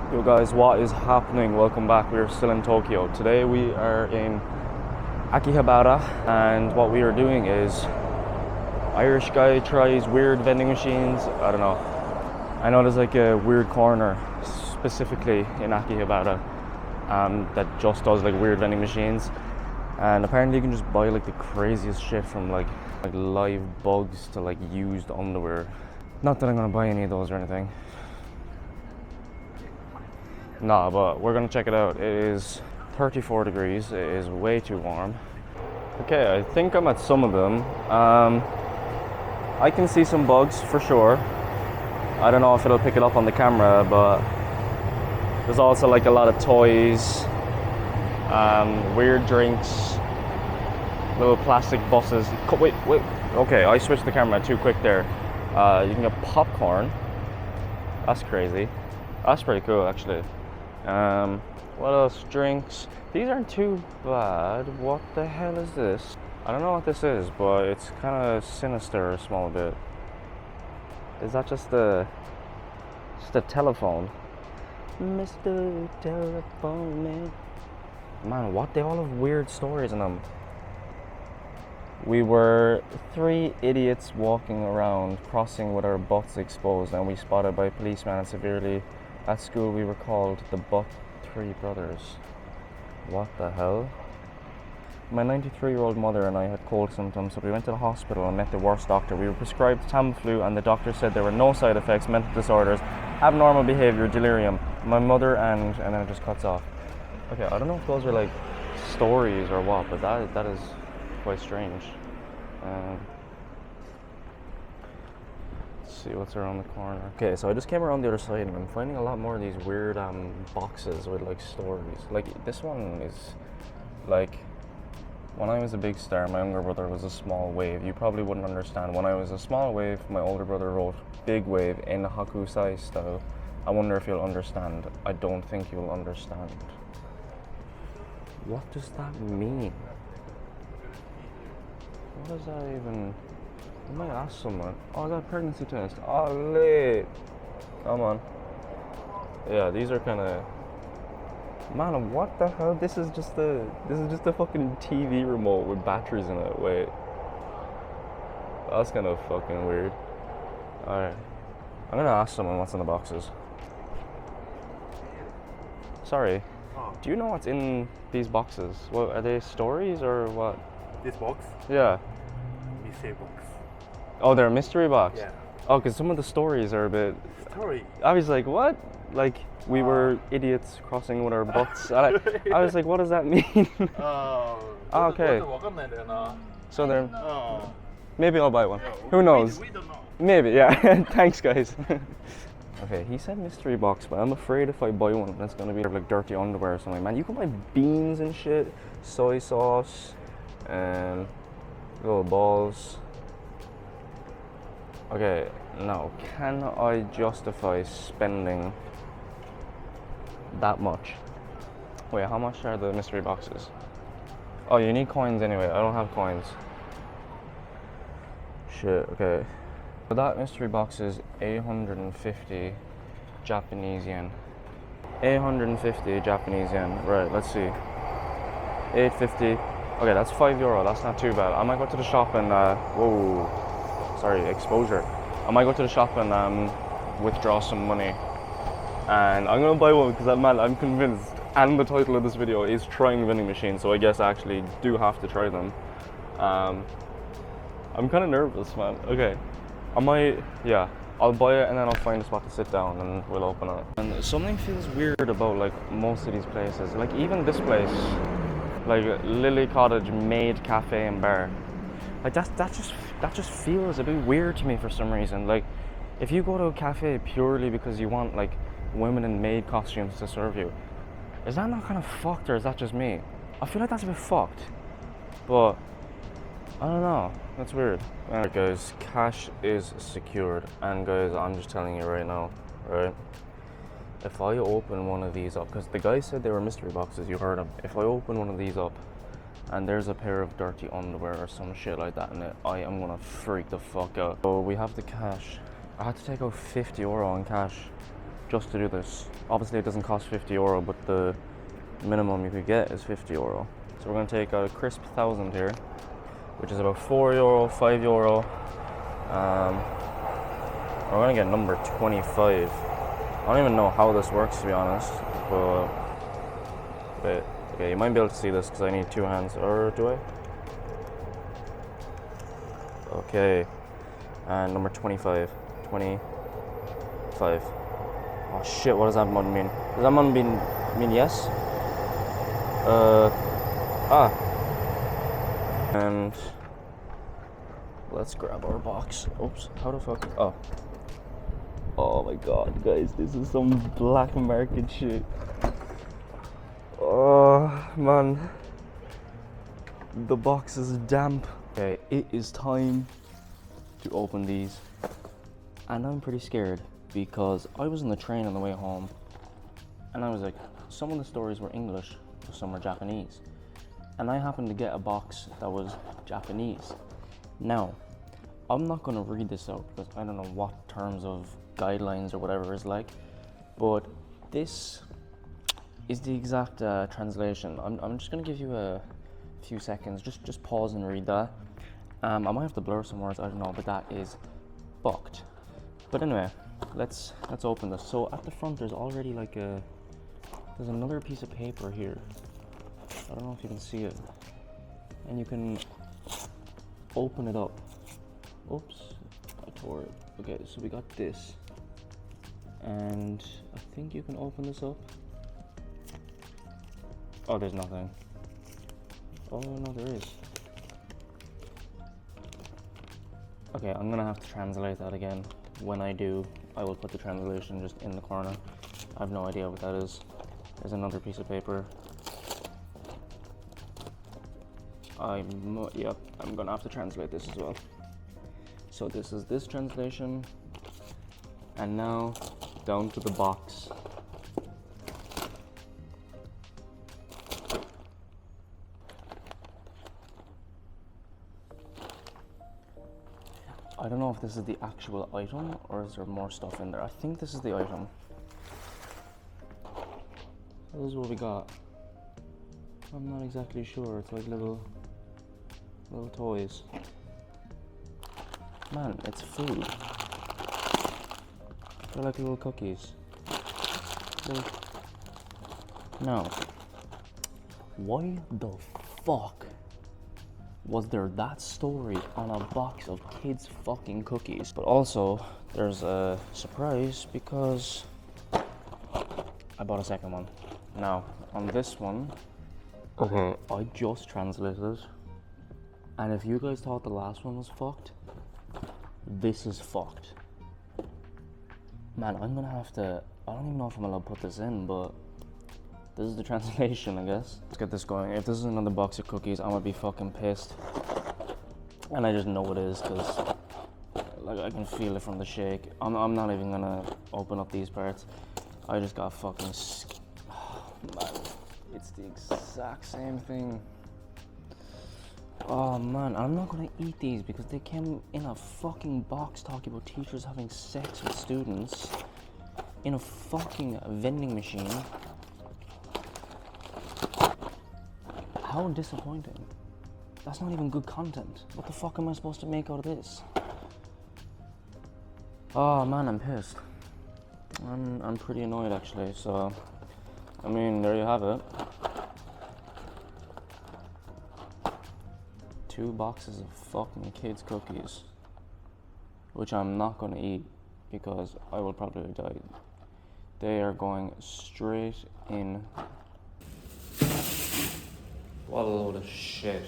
Yo guys, what is happening? Welcome back. We are still in Tokyo. Today we are in Akihabara, and what we are doing is Irish guy tries weird vending machines. I don't know. I know there's like a weird corner specifically in Akihabara that just does like weird vending machines, and apparently you can just buy like the craziest shit from like live bugs to like used underwear. Not that I'm gonna buy any of those or anything. Nah, but we're gonna check it out. It is 34 degrees. It is way too warm. Okay, I think I'm at some of them. I can see some bugs for sure. I don't know if it'll pick it up on the camera, but there's also like a lot of toys, weird drinks, little plastic buses. Wait. Okay, I switched the camera too quick there. You can get popcorn. That's crazy. That's pretty cool, actually. What else? Drinks. These aren't too bad. What the hell is this? I don't know what this is, but it's kind of sinister a small bit. Is that just a telephone? Mr. Telephone Man. Man, what? They all have weird stories in them. We were 3 idiots walking around, crossing with our butts exposed, and we spotted by a policeman and severely. At school we were called the Butt 3 Brothers. What the hell? My 93-year-old mother and I had cold symptoms, so we went to the hospital and met the worst doctor. We were prescribed Tamiflu, and the doctor said there were no side effects, mental disorders, abnormal behavior, delirium. My mother and then it just cuts off. Okay, I don't know if those are like stories or what, but that is quite strange. See what's around the corner. Okay, so I just came around the other side and I'm finding a lot more of these weird boxes with like stories. Like this one is like, when I was a big star, my younger brother was a small wave. You probably wouldn't understand. When I was a small wave, my older brother wrote big wave in the Hakusai style. I wonder if you'll understand. I don't think you'll understand. What does that mean? What does that even... I might ask someone. Oh, I got a pregnancy test. Oh, lit. Come on. Yeah, these are kind of. Man, what the hell? This is just a fucking TV remote with batteries in it. Wait. That's kind of fucking weird. All right. I'm gonna ask someone what's in the boxes. Sorry. Oh. Do you know what's in these boxes? What are they, stories or what? This box? Yeah. Mystery box. Oh, they're a mystery box? Yeah. Oh, because some of the stories are a bit... Story? I was like, what? Like, we were idiots crossing with our butts. I was like, what does that mean? Okay. So they're... Maybe I'll buy one. Who knows? We don't know. Maybe, yeah. Thanks, guys. Okay, he said mystery box, but I'm afraid if I buy one, that's gonna be like dirty underwear or something. Man, you can buy beans and shit, soy sauce, and little balls. Okay, now, can I justify spending that much? Wait, how much are the mystery boxes? Oh, you need coins anyway. I don't have coins. Shit, okay. So that mystery box is 850 Japanese yen. 850 Japanese yen. Right, let's see. 850. Okay, that's €5. That's not too bad. I might go to the shop and whoa. Sorry, exposure. I might go to the shop and withdraw some money, and I'm gonna buy one because I'm convinced. And the title of this video is trying vending machines, so I guess I actually do have to try them. I'm kind of nervous, man. Okay, I'll buy it and then I'll find a spot to sit down and we'll open it. And something feels weird about like most of these places. Like even this place, like Lily Cottage Maid Cafe and Bar. Like that just feels a bit weird to me for some reason. Like if you go to a cafe purely because you want like women in maid costumes to serve you, is that not kind of fucked, or is that just me? I feel like that's a bit fucked, but I don't know. That's weird. Alright guys, cash is secured, and guys, I'm just telling you right now, right? If I open one of these up, because the guy said they were mystery boxes, you heard him. If I open one of these up and there's a pair of dirty underwear or some shit like that in it, I am gonna freak the fuck out. So we have the cash. I had to take out €50 in cash. just to do this. Obviously it doesn't cost 50 euro, but the minimum you could get is 50 euro. So we're gonna take out a crisp 1,000 here, which is about 4 euro, 5 euro. We're gonna get number 25. I don't even know how this works, to be honest, but wait, okay, you might be able to see this because I need two hands, or do I? Okay, and number 25. 25. Oh shit, what does that one mean? Does that one mean yes? And let's grab our box. Oops, how the fuck? Oh my god, guys, this is some black market shit. Oh man, the box is damp. Okay, it is time to open these, and I'm pretty scared because I was on the train on the way home, and I was like, some of the stories were English, but some were Japanese, and I happened to get a box that was Japanese. Now, I'm not gonna read this out because I don't know what terms of guidelines or whatever is like, but this is the exact translation. I'm just gonna give you a few seconds, just pause and read that. I might have to blur some words, I don't know, but that is fucked. But anyway, let's open this. So at the front there's already like there's another piece of paper here. I don't know if you can see it. And you can open it up. Oops, I tore it. Okay, so we got this. And I think you can open this up. Oh, there's nothing. Oh no, there is. Okay, I'm gonna have to translate that again. When I do, I will put the translation just in the corner. I have no idea what that is. There's another piece of paper. Yep, I'm gonna have to translate this as well. So this is this translation. And now, down to the box. I don't know if this is the actual item or is there more stuff in there. I think this is the item. This is what we got. I'm not exactly sure. It's like little toys. Man, it's food. They're like little cookies. Now, why the fuck was there that story on a box of kids' fucking cookies? But also, there's a surprise because I bought a second one. Now, on this one, okay, I just translated, and if you guys thought the last one was fucked, this is fucked. Man, I'm gonna have to, I don't even know if I'm allowed to put this in, but this is the translation, I guess. Let's get this going. If this is another box of cookies, I'm gonna be fucking pissed. And I just know it is, because like I can feel it from the shake. I'm not even gonna open up these parts. I just got fucking man, it's the exact same thing. Oh man, I'm not gonna eat these because they came in a fucking box talking about teachers having sex with students in a fucking vending machine. How disappointing. That's not even good content. What the fuck am I supposed to make out of this? Oh man, I'm pissed. I'm pretty annoyed actually, so I mean, there you have it. 2 boxes of fucking kids' cookies, which I'm not gonna eat because I will probably die. They are going straight in. What a load of shit.